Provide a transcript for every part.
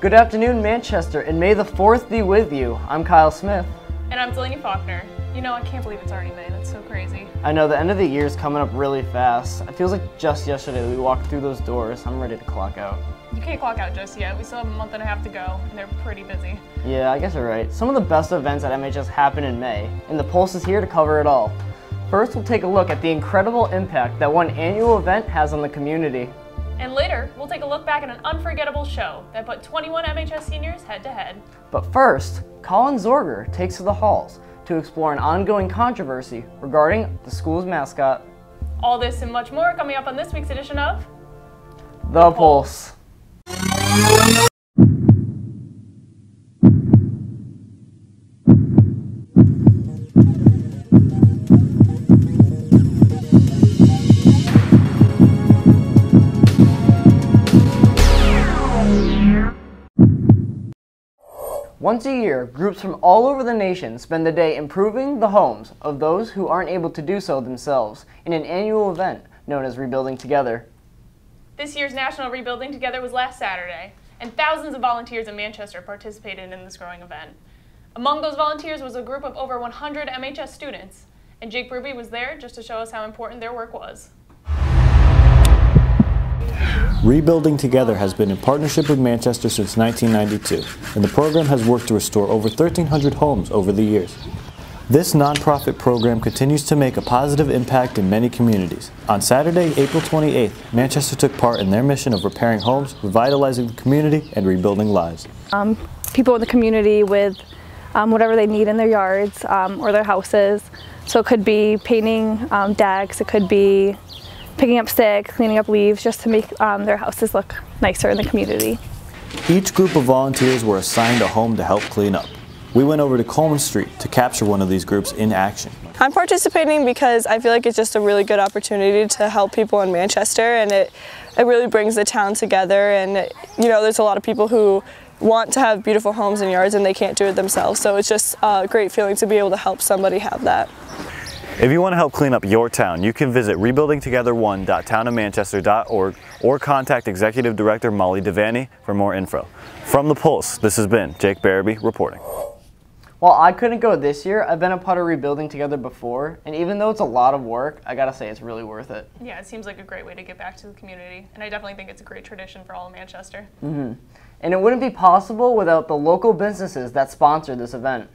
Good afternoon, Manchester, and may the 4th be with you. I'm Kyle Smith. And I'm Delaney Faulkner. You know, I can't believe it's already May. That's so crazy. I know, the end of the year is coming up really fast. It feels like just yesterday we walked through those doors. I'm ready to clock out. You can't clock out just yet. We still have a month and a half to go, and they're pretty busy. Yeah, I guess you're right. Some of the best events at MHS happen in May, and the Pulse is here to cover it all. First, we'll take a look at the incredible impact that one annual event has on the community. And later, we'll take a look back at an unforgettable show that put 21 MHS seniors head-to-head. But first, Colin Zorger takes to the halls to explore an ongoing controversy regarding the school's mascot. All this and much more coming up on this week's edition of The Pulse. Once a year, groups from all over the nation spend the day improving the homes of those who aren't able to do so themselves in an annual event known as Rebuilding Together. This year's National Rebuilding Together was last Saturday, and thousands of volunteers in Manchester participated in this growing event. Among those volunteers was a group of over 100 MHS students, and Jake Ruby was there just to show us how important their work was. Rebuilding Together has been in partnership with Manchester since 1992, and the program has worked to restore over 1,300 homes over the years. This nonprofit program continues to make a positive impact in many communities. On Saturday, April 28th, Manchester took part in their mission of repairing homes, revitalizing the community, and rebuilding lives. People in the community with whatever they need in their yards or their houses. So it could be painting decks, it could be picking up sticks, cleaning up leaves, just to make their houses look nicer in the community. Each group of volunteers were assigned a home to help clean up. We went over to Coleman Street to capture one of these groups in action. I'm participating because I feel like it's just a really good opportunity to help people in Manchester, and it really brings the town together. And you know, there's a lot of people who want to have beautiful homes and yards and they can't do it themselves, so it's just a great feeling to be able to help somebody have that. If you want to help clean up your town, you can visit rebuildingtogether1.townofmanchester.org or contact Executive Director Molly Devaney for more info. From The Pulse, this has been Jake Barabee reporting. While I couldn't go this year, I've been a part of Rebuilding Together before, and even though it's a lot of work, I gotta say it's really worth it. Yeah, it seems like a great way to get back to the community, and I definitely think it's a great tradition for all of Manchester. And it wouldn't be possible without the local businesses that sponsor this event.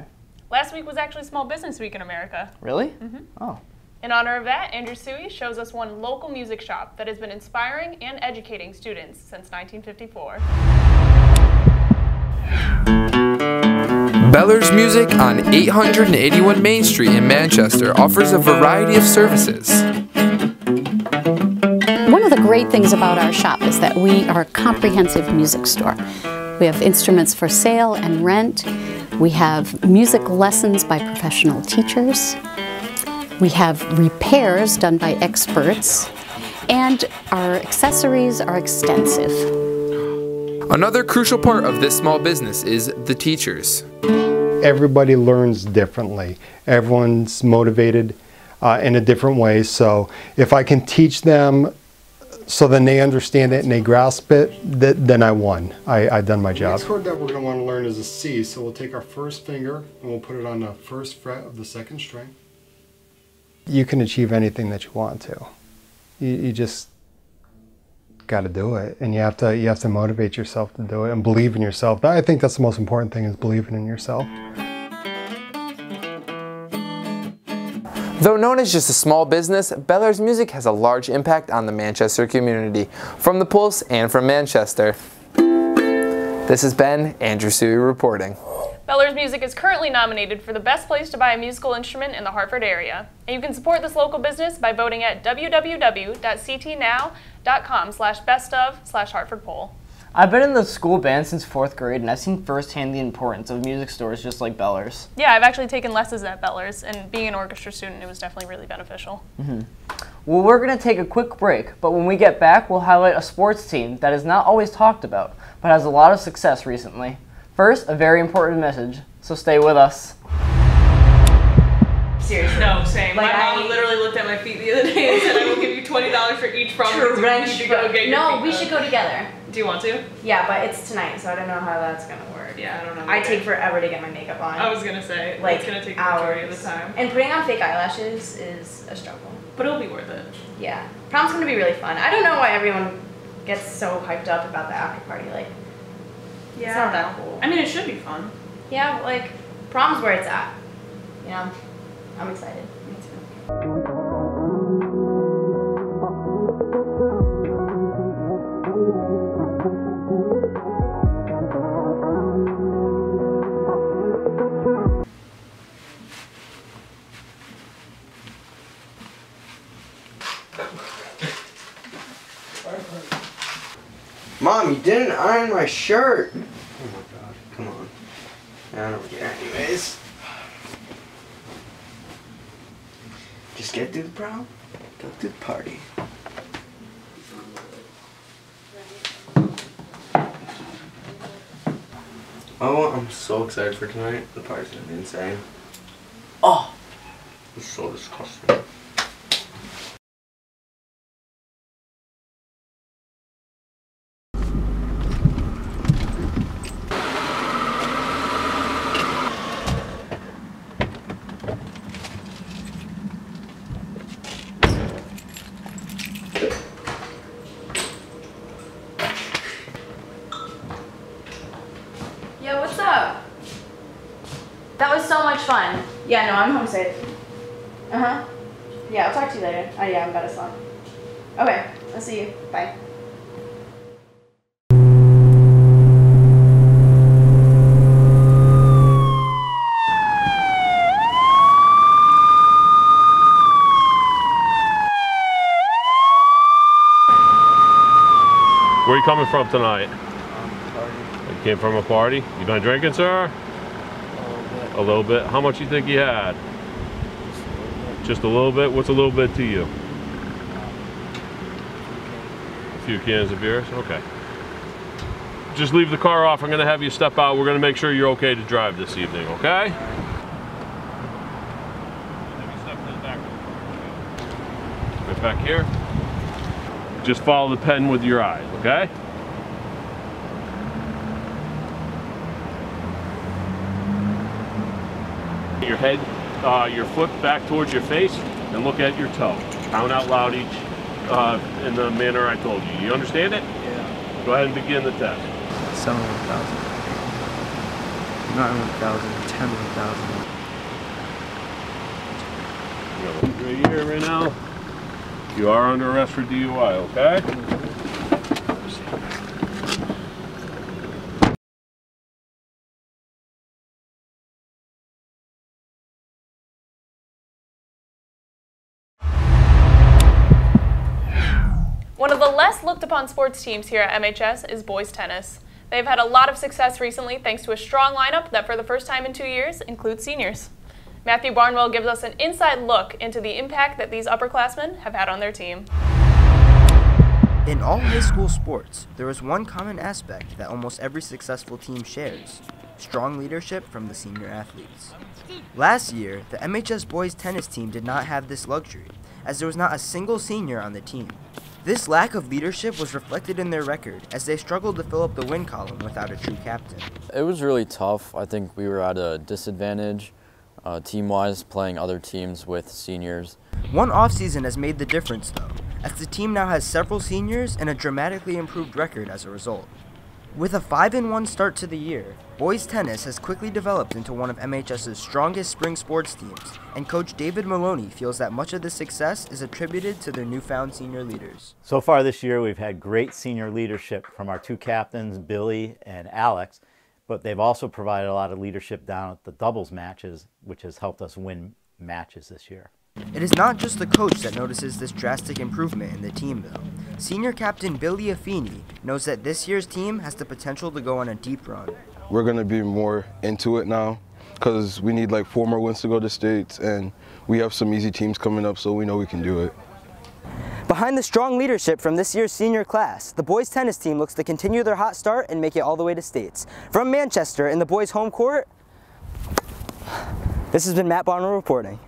Last week was actually Small Business Week in America. Really? Oh. In honor of that, Andrew Suey shows us one local music shop that has been inspiring and educating students since 1954. Beller's Music on 881 Main Street in Manchester offers a variety of services. One of the great things about our shop is that we are a comprehensive music store. We have instruments for sale and rent. We have music lessons by professional teachers. We have repairs done by experts. And our accessories are extensive. Another crucial part of this small business is the teachers. Everybody learns differently. Everyone's motivated in a different way. So if I can teach them so then they understand it and they grasp it, then I won. I've done my job. The next chord that we're going to want to learn is a C. So we'll take our first finger and we'll put it on the first fret of the second string. You can achieve anything that you want to. You just got to do it, and you have to motivate yourself to do it and believe in yourself. I think that's the most important thing, is believing in yourself. Though known as just a small business, Beller's Music has a large impact on the Manchester community. From The Pulse and from Manchester, this has been Andrew Suey reporting. Beller's Music is currently nominated for the best place to buy a musical instrument in the Hartford area. And you can support this local business by voting at www.ctnow.com/bestof/Hartford poll. I've been in the school band since 4th grade, and I've seen firsthand the importance of music stores just like Beller's. Yeah, I've actually taken lessons at Beller's, and being an orchestra student, it was definitely really beneficial. Well, we're going to take a quick break, but when we get back, we'll highlight a sports team that is not always talked about, but has a lot of success recently. First, a very important message, so stay with us. Seriously. No, same. Like, my mom literally looked at my feet the other day and said, I will give you $20 for each prom. No, we should go together. Do you want to? Yeah, but it's tonight, so I don't know how that's gonna work. Yeah, I don't know. I take forever to get my makeup on. I was gonna say, like it's gonna take the majority of hours. the time. And putting on fake eyelashes is a struggle. But it'll be worth it. Yeah. Prom's gonna be really fun. I don't know why everyone gets so hyped up about the after party. Like, Yeah. it's not that cool. I mean, it should be fun. Yeah, like, prom's where it's at. You know? I'm excited. Me too. Mom, you didn't iron my shirt. Oh my god, come on. I don't care anyways. Just get through the prom, go to the party. Oh, I'm so excited for tonight. The party's gonna be insane. Oh, it's so disgusting. Yo, what's up? That was so much fun. Yeah, no, I'm home safe. Uh-huh. Yeah, I'll talk to you later. Oh yeah, I'm about to slump. Okay, I'll see you. Bye. Where are you coming from tonight? You came from a party? You been drinking, sir? A little bit. How much you think you had? Just a little bit? What's a little bit to you? A few cans of beers? Okay. Just leave the car off. I'm gonna have you step out. We're gonna make sure you're okay to drive this evening, okay? Right back here. Just follow the pen with your eyes, okay? Your head, your foot back towards your face and look at your toe. Count out loud each in the manner I told you. You understand it? Yeah. Go ahead and begin the test. 7 1,000. 9 1,000. 10 1,000. Right here, right now. You are under arrest for DUI, okay? One of the less looked upon sports teams here at MHS is boys tennis. They've had a lot of success recently thanks to a strong lineup that for the first time in 2 years includes seniors. Matthew Barnwell gives us an inside look into the impact that these upperclassmen have had on their team. In all high school sports, there is one common aspect that almost every successful team shares: strong leadership from the senior athletes. Last year, the MHS boys tennis team did not have this luxury, as there was not a single senior on the team. This lack of leadership was reflected in their record, as they struggled to fill up the win column without a true captain. It was really tough. I think we were at a disadvantage team-wise, playing other teams with seniors. One offseason has made the difference, though, as the team now has several seniors and a dramatically improved record as a result. With a 5-1 start to the year, boys tennis has quickly developed into one of MHS's strongest spring sports teams, and Coach David Maloney feels that much of this success is attributed to their newfound senior leaders. So far this year, we've had great senior leadership from our two captains, Billy and Alex, but they've also provided a lot of leadership down at the doubles matches, which has helped us win matches this year. It is not just the coach that notices this drastic improvement in the team, though. Senior captain Billy Affini knows that this year's team has the potential to go on a deep run. We're going to be more into it now because we need like 4 more wins to go to states, and we have some easy teams coming up, so we know we can do it. Behind the strong leadership from this year's senior class, the boys tennis team looks to continue their hot start and make it all the way to states. From Manchester in the boys' home court, this has been Matt Bonner reporting.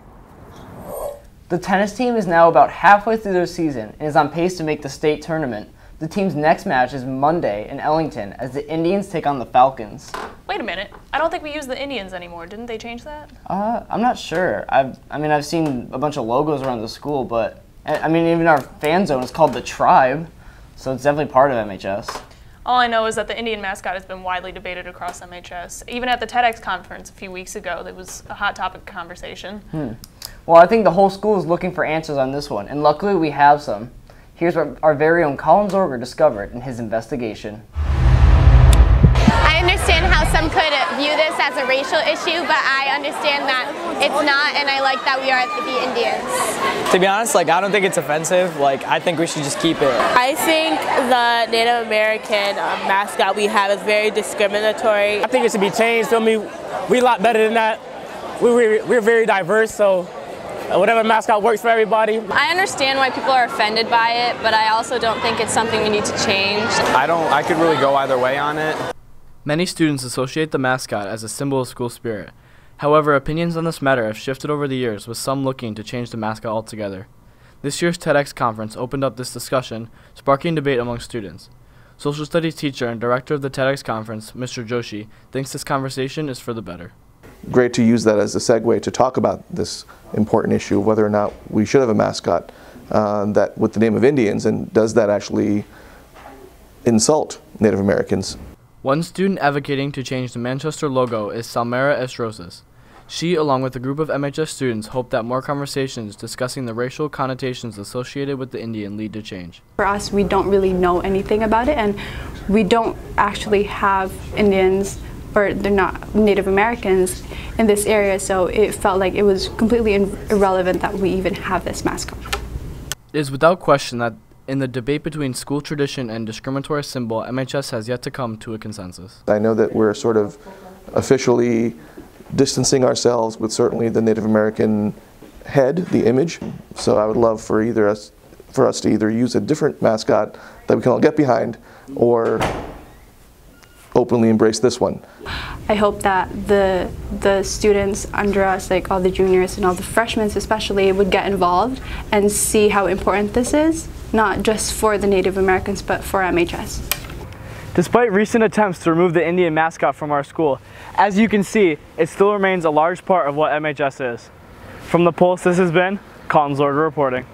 The tennis team is now about halfway through their season and is on pace to make the state tournament. The team's next match is Monday in Ellington as the Indians take on the Falcons. Wait a minute. I don't think we use the Indians anymore. Didn't they change that? I'm not sure. I've seen a bunch of logos around the school, but I mean, even our fan zone is called the Tribe, so it's definitely part of MHS. All I know is that the Indian mascot has been widely debated across MHS. Even at the TEDx conference a few weeks ago, there was a hot topic of conversation. Well, I think the whole school is looking for answers on this one, and luckily we have some. Here's what our very own Colin Zorger discovered in his investigation. I understand how some could view this as a racial issue, but I understand that it's not, and I like that we are the Indians. To be honest, I don't think it's offensive. I think we should just keep it. I think the Native American mascot we have is very discriminatory. I think it should be changed. We're a lot better than that. We're very diverse, so whatever mascot works for everybody. I understand why people are offended by it, but I also don't think it's something we need to change. I could really go either way on it. Many students associate the mascot as a symbol of school spirit. However, opinions on this matter have shifted over the years, with some looking to change the mascot altogether. This year's TEDx conference opened up this discussion, sparking debate among students. Social studies teacher and director of the TEDx conference, Mr. Joshi, thinks this conversation is for the better. Great to use that as a segue to talk about this important issue of whether or not we should have a mascot that with the name of Indians, and does that actually insult Native Americans? One student advocating to change the Manchester logo is Salmera Estrosas. She, along with a group of MHS students, hope that more conversations discussing the racial connotations associated with the Indian lead to change. For us, we don't really know anything about it, and we don't actually have Indians, or they're not Native Americans in this area, so it felt like it was completely irrelevant that we even have this mascot. It is without question that in the debate between school tradition and discriminatory symbol, MHS has yet to come to a consensus. I know that we're sort of officially distancing ourselves with certainly the Native American head, the image, so I would love for us to either use a different mascot that we can all get behind, or openly embrace this one. I hope that the students under us, like all the juniors and all the freshmen especially, would get involved and see how important this is, not just for the Native Americans, but for MHS. Despite recent attempts to remove the Indian mascot from our school, as you can see, it still remains a large part of what MHS is. From the Pulse, this has been Colin Zorger reporting.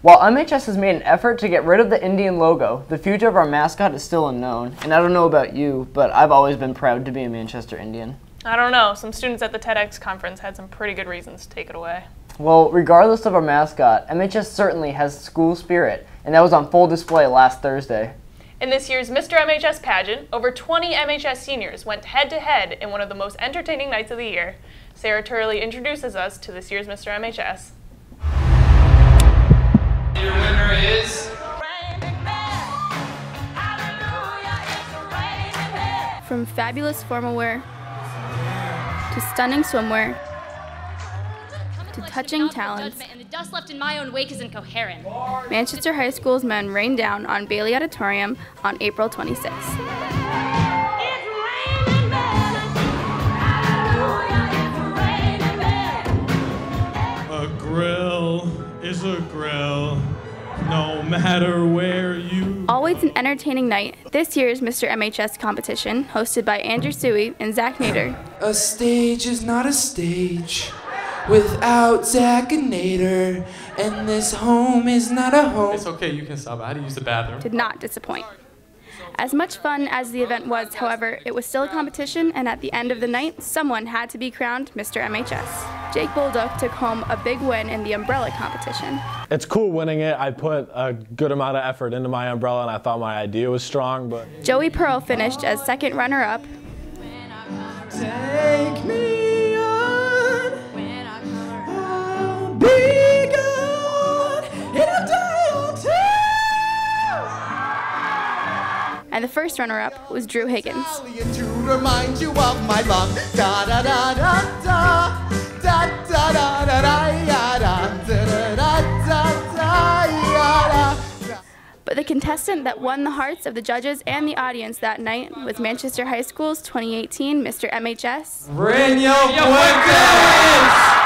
While MHS has made an effort to get rid of the Indian logo, the future of our mascot is still unknown. And I don't know about you, but I've always been proud to be a Manchester Indian. I don't know. Some students at the TEDx conference had some pretty good reasons to take it away. Well, regardless of our mascot, MHS certainly has school spirit, and that was on full display last Thursday. In this year's Mr. MHS pageant, over 20 MHS seniors went head-to-head in one of the most entertaining nights of the year. Sarah Turley introduces us to this year's Mr. MHS. Your winner is... From fabulous formal wear, to stunning swimwear, to touching talents, and the dust left in my own wake is incoherent. Manchester High School's men rained down on Bailey Auditorium on April 26th. A grill is a grill, no matter where you... Always an entertaining night, this year's Mr. MHS competition, hosted by Andrew Suey and Zach Nader. A stage is not a stage without Zach and Nader, and this home is not a home. It's okay, you can stop. I had to use the bathroom. Did not disappoint. As much fun as the event was, however, it was still a competition, and at the end of the night, someone had to be crowned Mr. MHS. Jake Bolduc took home a big win in the umbrella competition. It's cool winning it. I put a good amount of effort into my umbrella, and I thought my idea was strong, but... Joey Pearl finished as second runner-up. Take me on, I'll be gone in a day or two. And the first runner-up was Drew Higgins. To remind you of my love, da da da da da, da da da da da da da da da. But the contestant that won the hearts of the judges and the audience that night was Manchester High School's 2018 Mr. MHS. Reño Fuentes!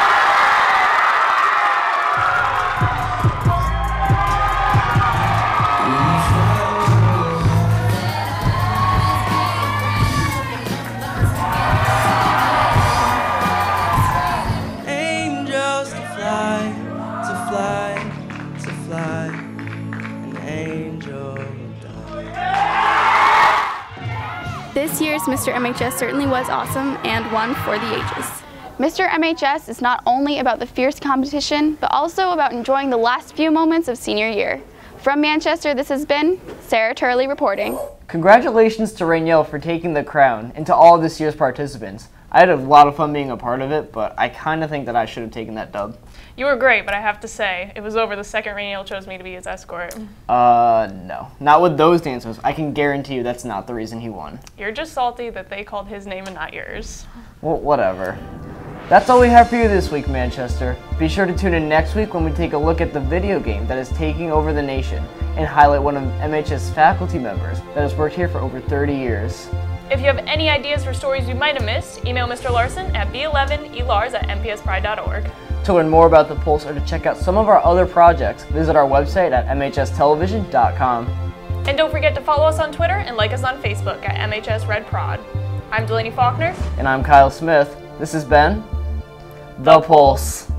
If This year's Mr. MHS certainly was awesome and one for the ages. Mr. MHS is not only about the fierce competition, but also about enjoying the last few moments of senior year. From Manchester, this has been Sarah Turley reporting. Congratulations to Rainiel for taking the crown, and to all of this year's participants. I had a lot of fun being a part of it, but I kind of think that I should have taken that dub. You were great, but I have to say, it was over the second Rainiel chose me to be his escort. No. Not with those dancers. I can guarantee you that's not the reason he won. You're just salty that they called his name and not yours. Well, whatever. That's all we have for you this week, Manchester. Be sure to tune in next week when we take a look at the video game that is taking over the nation and highlight one of MHS faculty members that has worked here for over 30 years. If you have any ideas for stories you might have missed, email Mr. Larson at b11elars@mpspride.org. To learn more about the Pulse or to check out some of our other projects, visit our website at mhstelevision.com. And don't forget to follow us on Twitter and like us on Facebook at MHS Red Prod. I'm Delaney Faulkner. And I'm Kyle Smith. This has been The Pulse.